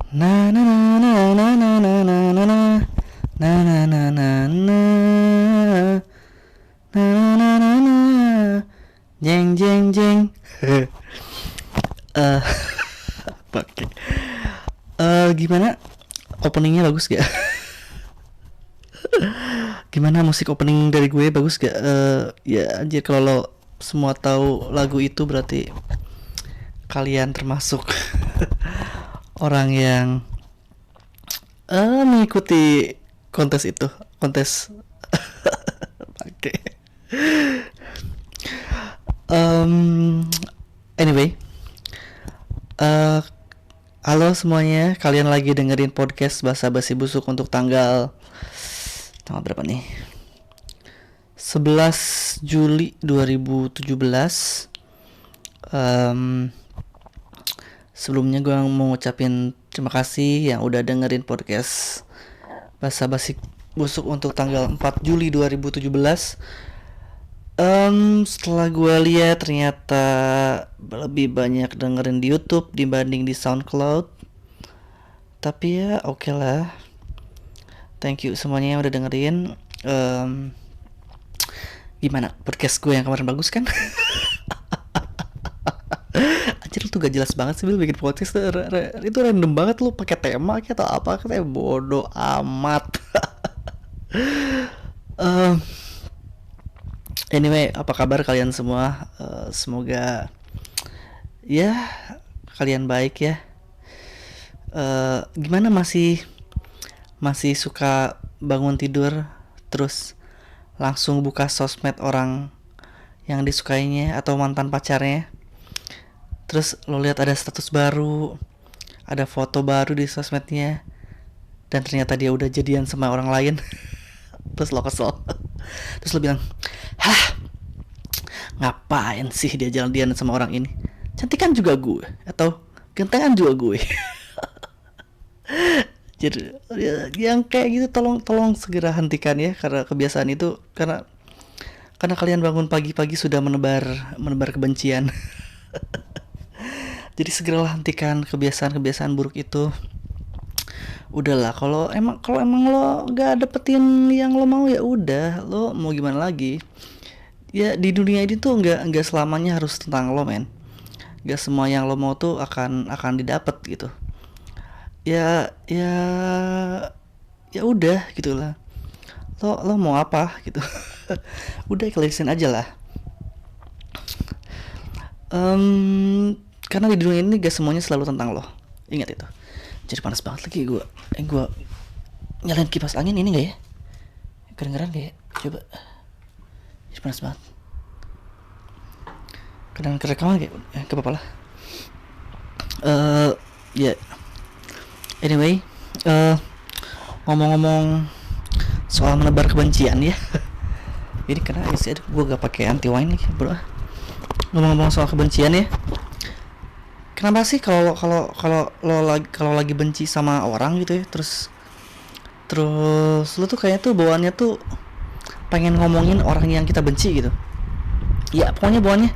Na na na na na na na na na na na na na na na na na jeng jeng jeng. Eh, Oke. Gimana? Openingnya bagus gak? Gimana musik opening dari gue bagus gak? Ya anjir, kalau lo semua tahu lagu itu berarti kalian termasuk orang yang mengikuti kontes itu, kontes. Oke. Anyway, eh halo semuanya, kalian lagi dengerin podcast Basa Basi Busuk untuk tanggal berapa nih? 11 Juli 2017. Sebelumnya gue mau ngucapin terima kasih yang udah dengerin podcast Basa Basi Busuk untuk tanggal 4 Juli 2017. Setelah gue lihat ternyata lebih banyak dengerin di YouTube dibanding di SoundCloud. Tapi ya oke lah. Thank you semuanya yang udah dengerin. Gimana podcast gue yang kemarin bagus kan? Anjir, lu tuh gak jelas banget sih Bil, bikin podcast tuh itu random banget, lu pakai tema kayak atau apa kayak bodoh amat. Anyway, apa kabar kalian semua? Semoga ya kalian baik ya. Gimana, masih suka bangun tidur terus langsung buka sosmed orang yang disukainya atau mantan pacarnya, terus lo lihat ada status baru, ada foto baru di sosmednya, dan ternyata dia udah jadian sama orang lain. Terus lo kesel. Terus lo bilang, hah, ngapain sih dia jalan-jalan sama orang ini? Cantikan juga gue, atau gentengan juga gue. Jadi yang kayak gitu tolong segera hentikan ya, karena kebiasaan itu karena kalian bangun pagi-pagi sudah menebar kebencian. Jadi segeralah hentikan kebiasaan buruk itu. Udahlah, kalau emang lo gak dapetin yang lo mau, ya udah, lo mau gimana lagi? Ya di dunia ini tuh nggak selamanya harus tentang lo, men. Gak semua yang lo mau tuh akan didapet gitu. Ya udah gitulah. Lo mau apa gitu. Udah ikhlasin aja lah. Karena di dunia ini gak semuanya selalu tentang lo. Ingat itu. Jadi panas banget lagi gue. Gue nyalain kipas angin ini gak ya? Kedengeran gak ya? Coba. Jadi panas banget. Kedengeran kerekaman kayak gak apa-apa lah. Ya. Anyway, ngomong-ngomong soal menebar kebencian ya. Ini karena sih gue gak pakai anti wine lagi, bro. Ngomong-ngomong soal kebencian ya. Kenapa sih kalau lagi benci sama orang gitu ya, terus lu tuh kayaknya tuh bawaannya tuh pengen ngomongin orang yang kita benci gitu. Ya pokoknya bawaannya,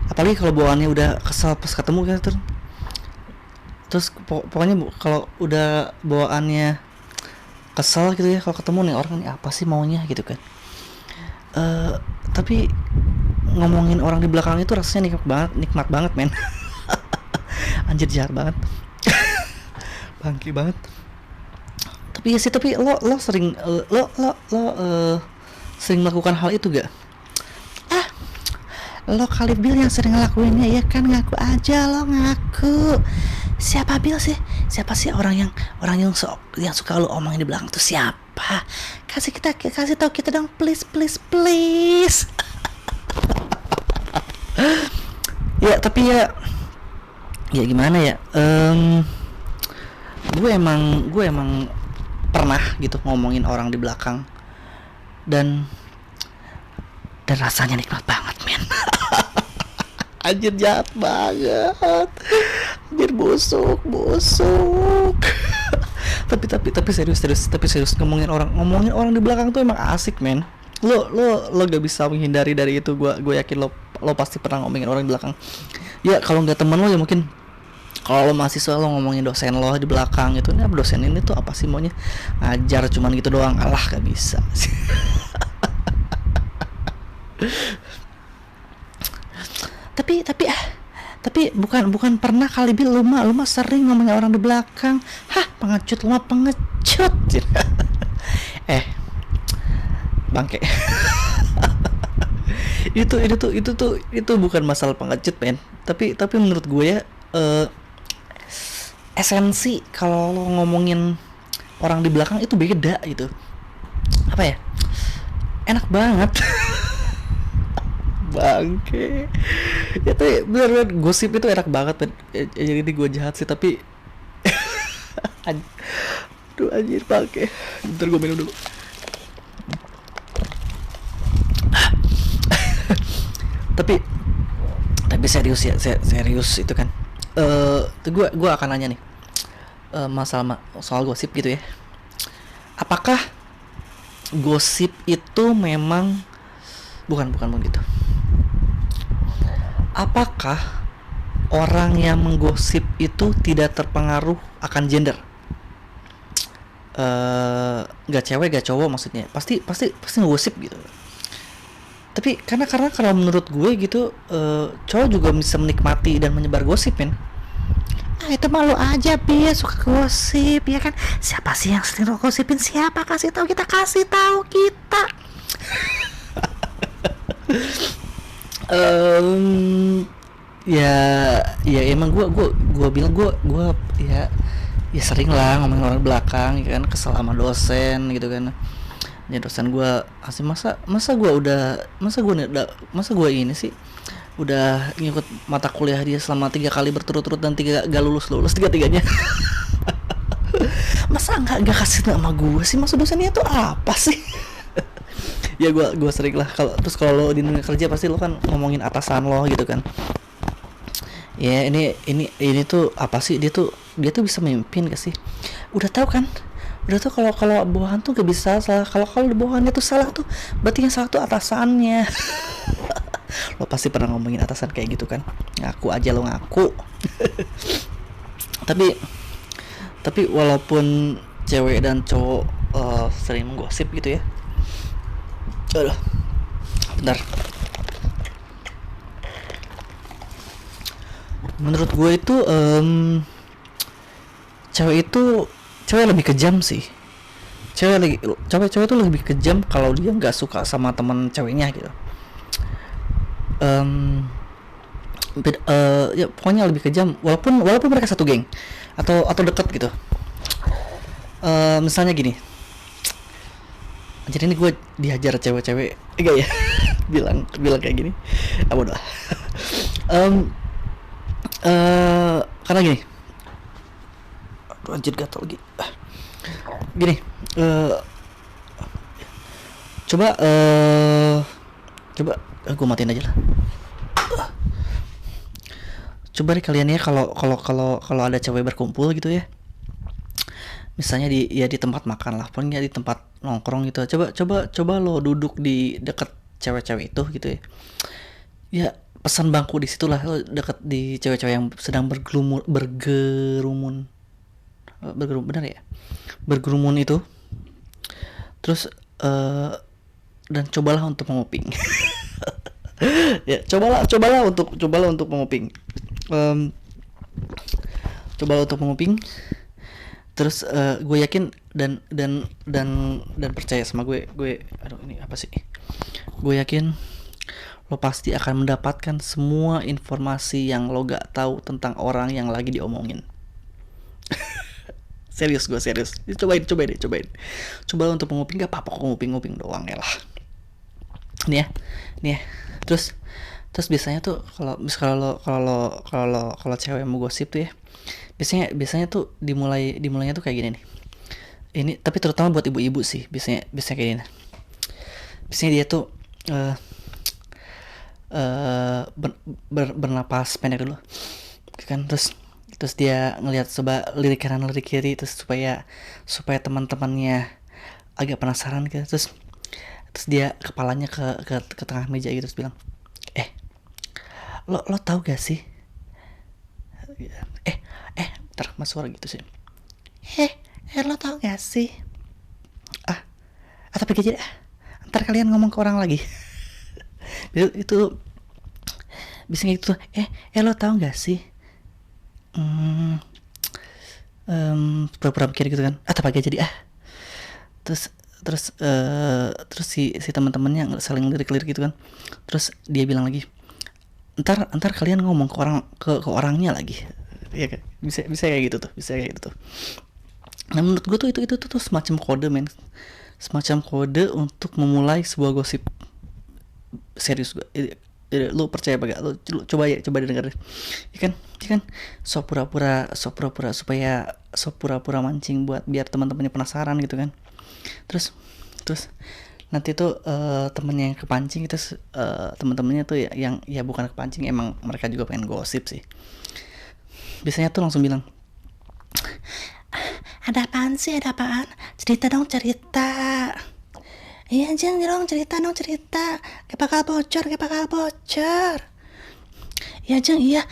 apalagi kalau bawaannya udah kesel pas ketemu gitu, terus pokoknya kalau udah bawaannya kesel gitu ya, kalau ketemu nih orang ini apa sih maunya gitu kan. Tapi ngomongin orang di belakang itu rasanya nikmat banget men. Anjir, jahat banget. Bangki banget. Tapi ya sih, tapi lo sering sering melakukan hal itu gak? Lo kali Bil yang sering ngelakuinnya ya kan, ngaku aja lo, ngaku. Siapa Bil sih? Siapa sih orang yang suka lo omongin di belakang tuh siapa? Kasih tahu kita dong, please. Ya tapi ya gimana ya? Gue emang pernah gitu ngomongin orang di belakang, dan rasanya nikmat banget men. Anjir, jahat banget. Anjir, busuk. tapi serius ngomongin orang di belakang tuh emang asik men. Lo gak bisa menghindari dari itu. Gue yakin lo pasti pernah ngomongin orang di belakang. Ya kalau nggak temen lo ya mungkin Kalau lo mahasiswa lo ngomongin dosen lo di belakang itu, nih dosen ini tuh apa sih maunya, ngajar cuman gitu doang, alah gak bisa. Tapi bukan bukan pernah kali bil, lu mah sering ngomongin orang di belakang. Hah, pengecut, lu mah pengecut. eh Bangke. Itu bukan masalah pengecut, men. Tapi menurut gue ya, esensi kalau lo ngomongin orang di belakang itu beda gitu. Apa ya, enak banget. Bangke. Itu bener-bener gosip itu enak banget, men. Jadi ini gue jahat sih, tapi aduh anjir, bangke. Bentar gue minum dulu. tapi tapi serius ya, serius itu kan. Gue akan nanya nih, masalah soal gosip gitu ya. Apakah gosip itu memang bukan begitu. Apakah orang yang menggosip itu tidak terpengaruh akan gender? Gak cewek gak cowok maksudnya, pasti ngegosip gitu. Tapi karena kalau menurut gue gitu, cowok juga bisa menikmati dan menyebar gosip, men. Itu malu aja, Bi, suka gosip ya kan. Siapa sih yang sering lo gosipin? Siapa? Kasih tahu kita. Ya emang gue bilang gue ya sering lah ngomongin orang belakang ya kan, kesel sama dosen gitu kan. Ya dosen gue asli, masa gue ini sih udah ngikut mata kuliah dia selama 3 kali berturut-turut dan 3 gak lulus 3-3-nya. Masa nggak kasih nama gue sih, maksud dosennya tuh apa sih? Ya gue sering lah, kalau lo di dunia kerja pasti lo kan ngomongin atasan lo gitu kan. Ya ini tuh apa sih, dia tuh bisa memimpin gak sih? Udah tahu kalau bawahan tuh gak bisa salah. Kalau bawahannya tuh salah tuh berarti yang salah tuh atasannya. Lo pasti pernah ngomongin atasan kayak gitu kan? Ngaku aja lo ngaku. tapi walaupun cewek dan cowok sering menggosip gitu ya. Aduh, bentar. Menurut gue itu cewek lebih kejam sih. Cewek tuh lebih kejam kalau dia nggak suka sama teman ceweknya gitu. Ya pokoknya lebih kejam walaupun mereka satu geng atau dekat gitu. Misalnya gini, jadi ini gue dihajar cewek-cewek enggak ya. bilang kayak gini apa doa. Karena gini, aduh anjir gatel lagi. Gini, coba gue matiin aja lah. Coba deh kalian ya, kalau ada cewek berkumpul gitu ya, misalnya di tempat makan lah, pokoknya di tempat nongkrong gitu. Coba lo duduk di dekat cewek-cewek itu gitu ya. Ya pesan bangku di situ lah, lo deket di cewek-cewek yang sedang bergerumun benar ya, bergerumun itu. Terus dan cobalah untuk menguping. Ya cobalah untuk menguping. Cobalah untuk menguping. Terus gue yakin dan percaya sama gue aduh ini apa sih, gue yakin lo pasti akan mendapatkan semua informasi yang lo gak tahu tentang orang yang lagi diomongin. Serius. Cobain. Coba untuk menguping, gak apa-apa kok nguping doang ya lah. Nih ya. Terus biasanya tuh kalau cewek mau gosip tuh ya, biasanya tuh dimulainya tuh kayak gini nih. Ini tapi terutama buat ibu-ibu sih, biasanya kayak gini. Biasanya dia tuh bernapas pendek dulu kan, terus dia ngelihat coba lirik kanan lirik kiri, terus supaya teman-temannya agak penasaran gitu. Terus dia kepalanya ke tengah meja gitu, terus bilang, lo tahu gak sih, ntar mas suara gitu sih. Lo tau gak sih, atau pergi aja, ntar kalian ngomong ke orang lagi. Itu bisa gitu. Lo tau gak sih, pura-pura mikir gitu kan, atau pagi aja terus terus si teman-temannya saling lirik-lirik gitu kan, terus dia bilang lagi, ntar kalian ngomong ke orangnya lagi. Iya kan, bisa kayak gitu tuh. Nah menurut gue tuh itu tuh semacam kode, men, semacam kode untuk memulai sebuah gosip. Serius gue, lu percaya apa gak? Lu coba dengerin. Ya kan so pura-pura mancing buat biar teman-temannya penasaran gitu kan. Terus nanti tuh temennya yang kepancing itu, teman-temannya tuh yang bukan kepancing, emang mereka juga pengen gosip sih. Biasanya tuh langsung bilang, ada apaan? Cerita dong. Iya Jeng, dong cerita. Gak bakal bocor. Iya Jeng, iya.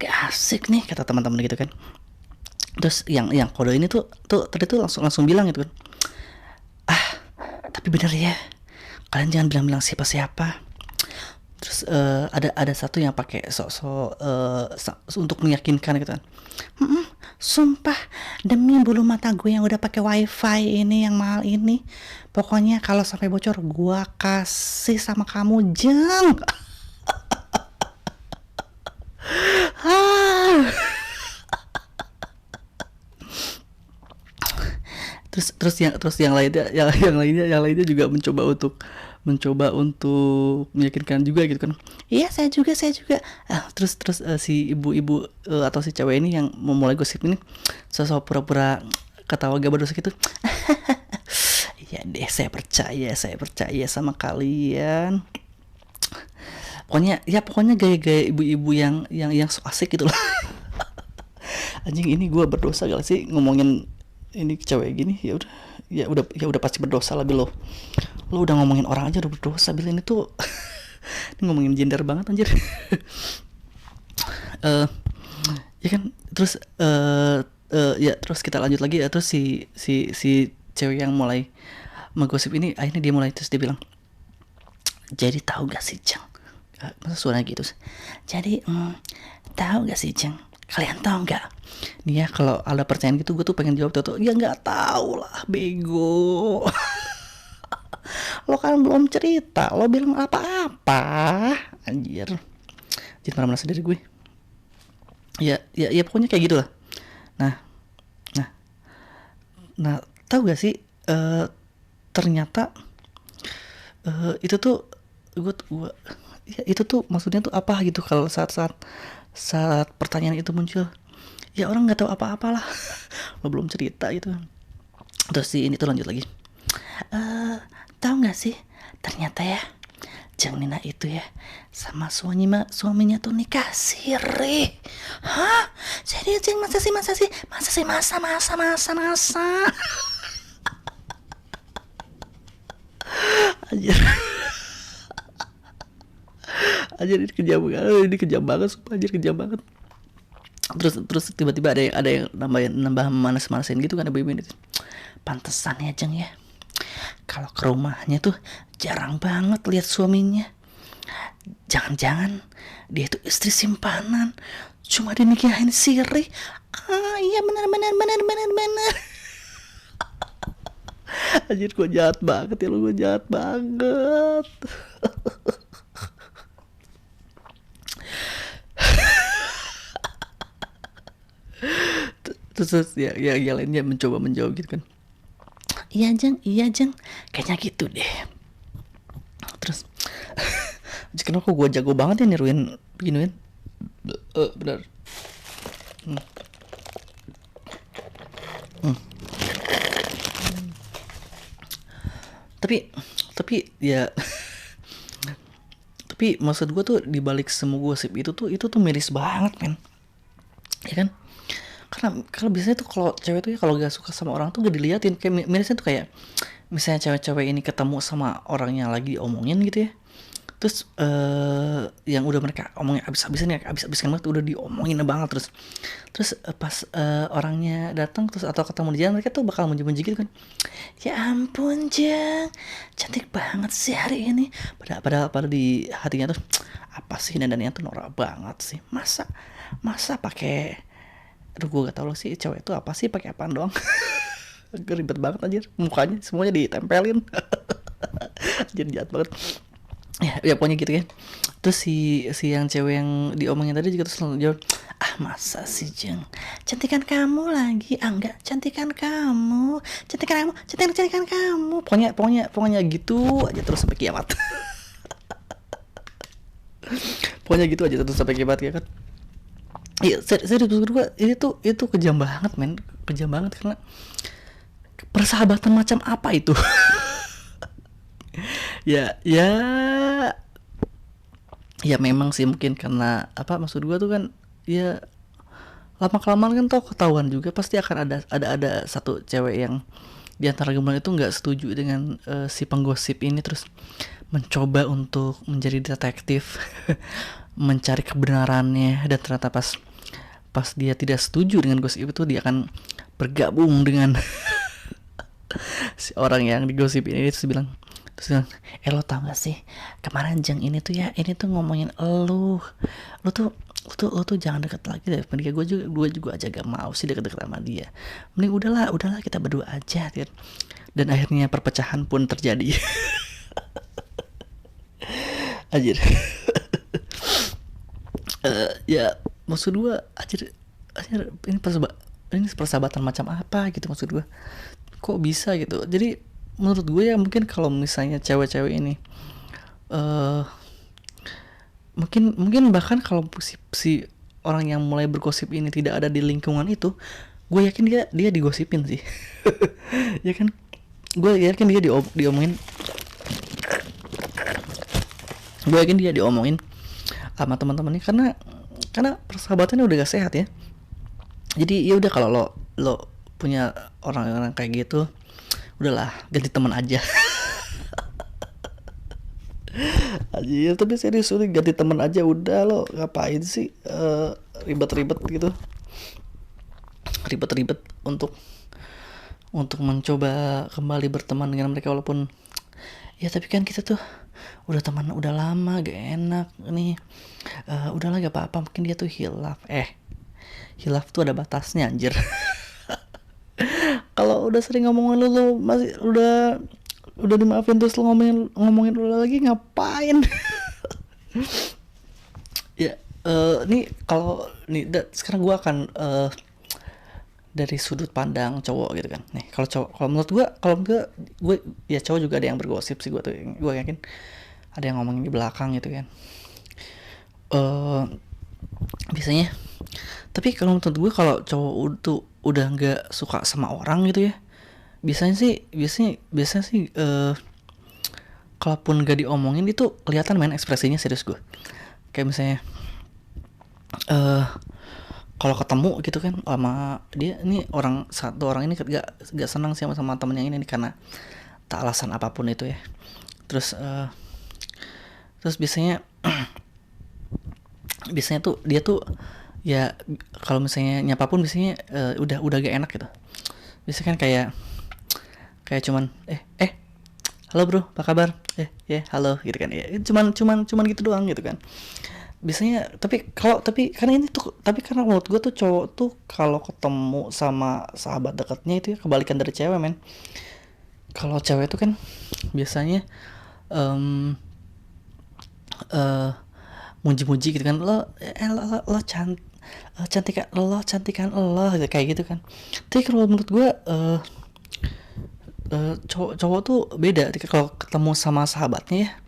Gak asik nih, kata teman-teman gitu kan. Terus yang kode ini tuh tadi tuh langsung bilang gitu kan, tapi bener ya, kalian jangan bilang siapa. Terus ada satu yang pakai sok untuk meyakinkan gitu kan. Sumpah demi bulu mata gue yang udah pakai wifi ini yang mahal ini, pokoknya kalau sampai bocor gue kasih sama kamu Jeng. terus yang lainnya juga mencoba untuk meyakinkan juga gitu kan. Iya saya juga. Terus si ibu-ibu atau si cewek ini yang memulai gosip ini sosok pura-pura ketawa gak berdosa gitu. Iya deh, saya percaya sama kalian. Pokoknya gaya-gaya ibu-ibu yang so asik gitu loh. Anjing, ini gue berdosa gak sih ngomongin ini cewek gini? Ya udah pasti berdosa lah, Bil. Lo udah ngomongin orang aja udah berdosa, Bil. Ini tuh ini ngomongin gender banget anjir. Ya kan, terus terus kita lanjut lagi ya. Terus si cewek yang mulai menggosip ini akhirnya dia mulai, terus dia bilang, jadi tahu gak sih Jeng, masa suaranya gitu sih? Jadi tahu gak sih Jeng, kalian tahu nggak nih ya, kalau ada pertanyaan gitu gue tuh pengen jawab tuh ya nggak tahu lah, bego. Lo kan belum cerita, lo bilang apa-apa, anjir. Jadi marah-marah sendiri gue. Ya pokoknya kayak gitulah. Nah tahu gak sih, ternyata itu tuh gue ya, itu tuh maksudnya tuh apa gitu, kalau saat pertanyaan itu muncul, ya orang nggak tahu apa-apa lah. Lo belum cerita gitu. Terus si ini tuh lanjut lagi, tahu nggak sih, ternyata ya Jeng Nina itu ya sama suaminya tuh nikah siri. Hah? Serius Jeng? Masa sih? Anjir ini kejam banget sumpah, anjir kejam banget. Terus tiba-tiba ada yang nambah manas-manasin gitu kan, ibu-ibu itu. Pantesan ya Jeng ya, kalau ke rumahnya tuh jarang banget lihat suaminya. Jangan-jangan dia itu istri simpanan, cuma dinikahin siri. Iya benar. Anjir, gue jahat banget ya, gue jahat banget. Terus ya lainnya mencoba menjawab gitu kan. Iya Jeng, kayaknya gitu deh. Terus kenapa gue jago banget ya niruin beginiin. Benar. Tapi ya tapi maksud gue tuh dibalik semua gosip itu tuh miris banget, men. Ya kan? Karena biasanya tuh kalau cewek tuh ya kalau gak suka sama orang tuh gak diliatin. Kayak mirisnya tuh kayak misalnya cewek-cewek ini ketemu sama orang yang lagi omongin gitu ya, terus yang udah mereka omongin abis-abisan banget, udah diomongin banget, Terus pas orangnya datang terus atau ketemu di jalan, mereka tuh bakal muji-muji gitu kan. Ya ampun Jeng, cantik banget sih hari ini. Padahal di hatinya tuh, apa sih dandannya tuh norak banget sih. Masa pakai, aduh gue gak tau loh sih cewek itu apa sih pakai apaan doang. Ribet banget anjir, mukanya semuanya ditempelin. Jadi jahat banget. Ya pokoknya gitu kan. Terus si yang cewek yang diomongin tadi juga terus selalu jawab, ah masa sih Jeng, cantikan kamu lagi, ah enggak, cantikan kamu, cantikan kamu, pokoknya gitu aja terus sampai kiamat. Pokoknya gitu aja terus sampai kiamat ya kan. Iya, serius maksud gue itu kejam banget men, kejam banget karena persahabatan macam apa itu? Ya ya memang sih mungkin karena apa, maksud gua tuh kan ya lama kelamaan kan tau ketahuan juga pasti akan ada satu cewek yang di antara gemelan itu nggak setuju dengan si penggosip ini, terus mencoba untuk menjadi detektif mencari kebenarannya, dan ternyata pas pas dia tidak setuju dengan gosip itu, dia akan bergabung dengan si orang yang digosip ini. Terus bilang, lo tau gak sih kemarin Jeng ini tuh ngomongin lu tuh jangan deket lagi deh, mending gue juga aja gak mau sih deket-deket sama dia, mending udahlah kita berdua aja kan. Dan akhirnya perpecahan pun terjadi. Anjir. Ya maksud gue anjir ini persahabatan macam apa gitu, maksud gue kok bisa gitu. Jadi menurut gue ya mungkin kalau misalnya cewek-cewek ini mungkin bahkan kalau si orang yang mulai bergosip ini tidak ada di lingkungan itu, gue yakin dia digosipin sih. Ya kan, gue yakin dia diomongin, gue yakin dia diomongin sama teman-temannya karena persahabatannya udah gak sehat ya. Jadi ya udah, kalau lo punya orang-orang kayak gitu, udahlah ganti teman aja. Aja tapi serius, udah ganti teman aja udah. Lo ngapain sih ribet-ribet gitu, ribet-ribet untuk mencoba kembali berteman dengan mereka, walaupun ya tapi kan kita tuh udah teman udah lama, gak enak nih. Udahlah gak apa-apa, mungkin dia tuh hilaf tuh ada batasnya anjir. Kalau udah sering ngomongin lu masih udah dimaafin terus lu ngomongin lu lagi, ngapain? Ya nih kalau nih sekarang gue akan dari sudut pandang cowok gitu kan. Nih kalau menurut gue ya cowok juga ada yang bergosip sih, gue yakin ada yang ngomongin di belakang gitu kan. Biasanya, tapi kalau menurut gue kalau cowok tuh udah nggak suka sama orang gitu ya, biasanya sih kalaupun gak diomongin itu kelihatan main ekspresinya, serius gue. Kayak misalnya kalau ketemu gitu kan sama dia, ini satu orang ini gak senang sih sama temen yang ini nih, karena tak alasan apapun itu ya. Terus biasanya tuh dia tuh ya kalau misalnya nyapa pun biasanya udah gak enak gitu. Biasanya kan kayak cuman halo bro, apa kabar? Halo gitu kan. Ya cuman gitu doang gitu kan. Biasanya tapi karena menurut gue tuh cowok tuh kalau ketemu sama sahabat dekatnya itu ya kebalikan dari cewek men. Kalau cewek tuh kan biasanya muji-muji gitu kan, lo cantikan lo gitu, kayak gitu kan. Tapi kalau menurut gue cowok tuh beda kalau ketemu sama sahabatnya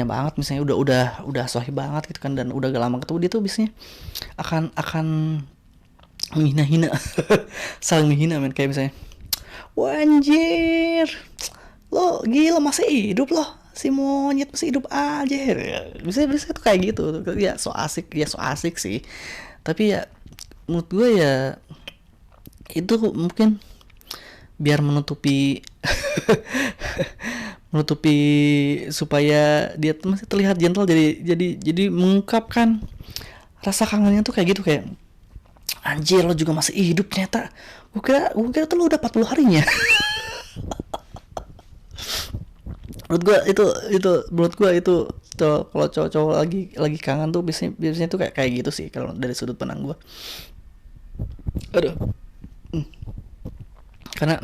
banget, misalnya udah sohib banget gitu kan, dan udah gak lama ketemu, dia tuh biasanya akan menghina saling menghina men. Kayak misalnya, wah anjir, lo gila masih hidup lo, si monyet masih hidup aja. Bisa tuh kayak gitu. Ya so asik sih. Tapi ya menurut gue ya itu mungkin biar menutupi supaya dia masih terlihat gentle, jadi mengungkapkan rasa kangennya tuh kayak gitu, kayak Anjir, lo juga masih hidup ternyata. Gue kira tuh lo udah 40 harinya. Menurut gue itu tuh, kalau cowok-cowok lagi kangen tuh biasanya tuh kayak gitu sih kalau dari sudut pandang gue. Aduh. Karena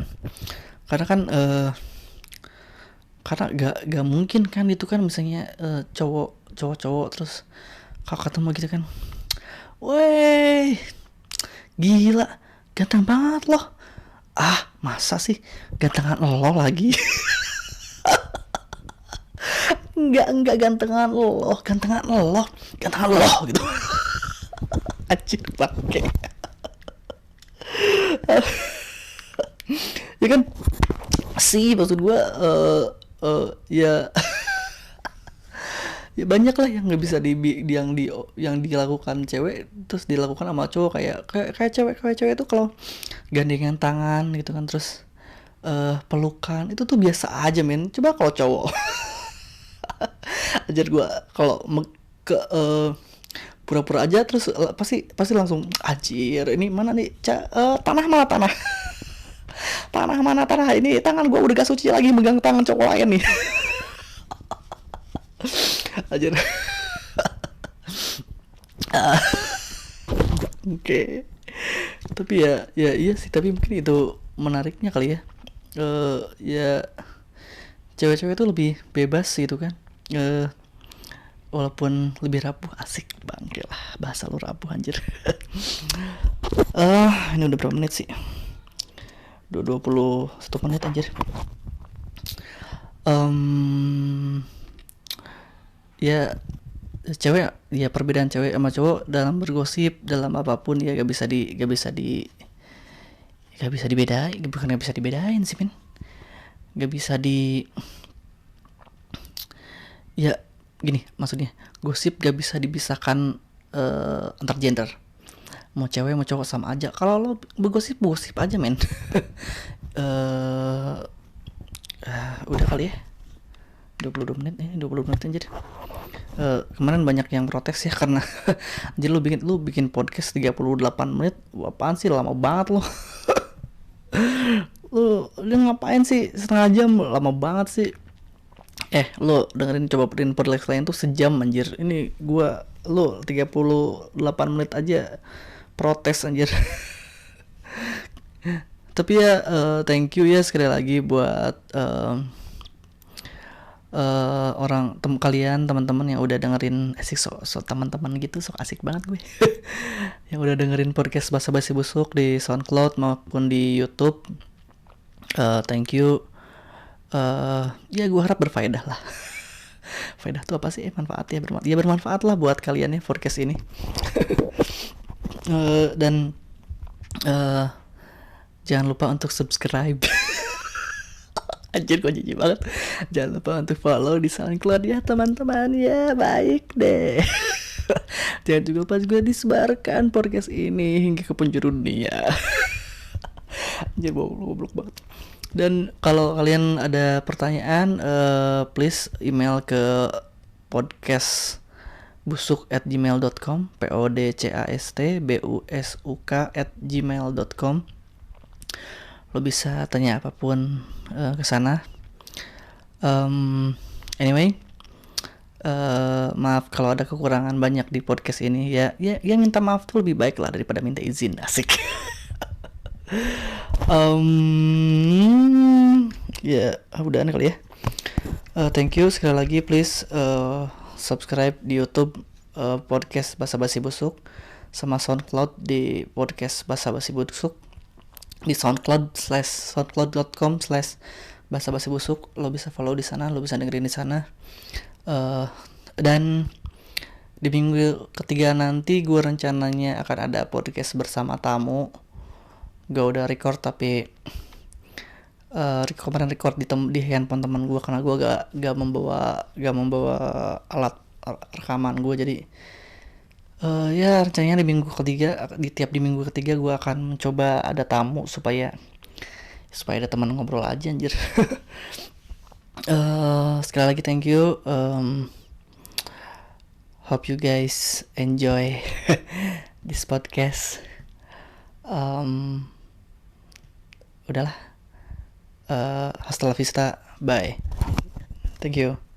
karena kan karena gak mungkin kan itu kan, misalnya cowok terus kalau ketemu gitu kan, weh gila ganteng banget loh, masa sih gantengan lo lagi. Enggak gantengan lo gitu. Anjir bangke. Ya kan sih, maksud gue ya ya banyak lah yang nggak bisa yang dilakukan cewek terus dilakukan sama cowok, kayak cewek itu kalau gandengan tangan gitu kan, terus pelukan itu tuh biasa aja men. Coba kalau cowok ajar gue kalau ke pura-pura aja terus pasti langsung anjir ini mana nih tanah mana tanah ini tangan gue udah gak suci lagi megang tangan cowok lain nih. Anjir. Oke. Tapi ya iya sih, tapi mungkin itu menariknya kali ya. Ya cewek-cewek itu lebih bebas gitu kan. Walaupun lebih rapuh, asik bangke lah bahasa lu rapuh anjir. Ini udah berapa menit sih? 21 menit anjir. Ya cewek, ya perbedaan cewek sama cowok dalam bergosip, dalam apapun ya gak bisa dibedain, bukan gak bisa dibedain sih men, gak bisa ya gini maksudnya, gosip gak bisa dipisahkan antar gender, mau cewek mau cowok sama aja. Kalau lo bergosip aja men. Udah kali ya 22 menit anjir. Kemarin banyak yang protes ya karena anjir lu bikin podcast 38 menit, apaan sih lama banget lo. lu ngapain sih setengah jam, lama banget sih. Lu coba podcast lain tuh sejam anjir. Ini lu 38 menit aja protes anjir. Tapi ya thank you ya sekali lagi buat kalian teman-teman yang udah dengerin teman-teman gitu, sok asik banget gue. Yang udah dengerin podcast Basa-Basi Busuk di SoundCloud maupun di YouTube. Thank you. Ya gue harap berfaedah lah. Faedah tuh apa sih? Manfaat ya, bermanfaat lah buat kalian ya podcast ini. Dan jangan lupa untuk subscribe. Anjir gue jijik banget. Jangan lupa untuk follow di SoundCloud ya teman-teman ya, baik deh. Jangan juga lupa juga disebarkan podcast ini hingga ke penjuru dunia. Anjir goblok banget. Dan kalau kalian ada pertanyaan, please email ke podcastbusuk@gmail.com, podcastbusuk@gmail.com. Lo bisa tanya apapun ke sana. Anyway, maaf kalau ada kekurangan banyak di podcast ini ya minta maaf tuh lebih baik lah daripada minta izin, asik. Ya udahan kali ya. Thank you sekali lagi, please subscribe di YouTube podcast Basa-Basi Busuk, sama SoundCloud di podcast Basa-Basi Busuk, di soundcloud.com/basa-basi busuk. Lo bisa follow di sana, lo bisa dengerin di sana. Dan di minggu ketiga nanti gue rencananya akan ada podcast bersama tamu. Gue udah record tapi kemarin record di handphone teman gue karena gue gak membawa alat rekaman gue. Jadi ya rencananya di minggu ketiga gue akan mencoba ada tamu supaya ada teman ngobrol aja anjir. Sekali lagi thank you. Hope you guys enjoy this podcast. Em, Udahlah. Hasta la vista, bye. Thank you.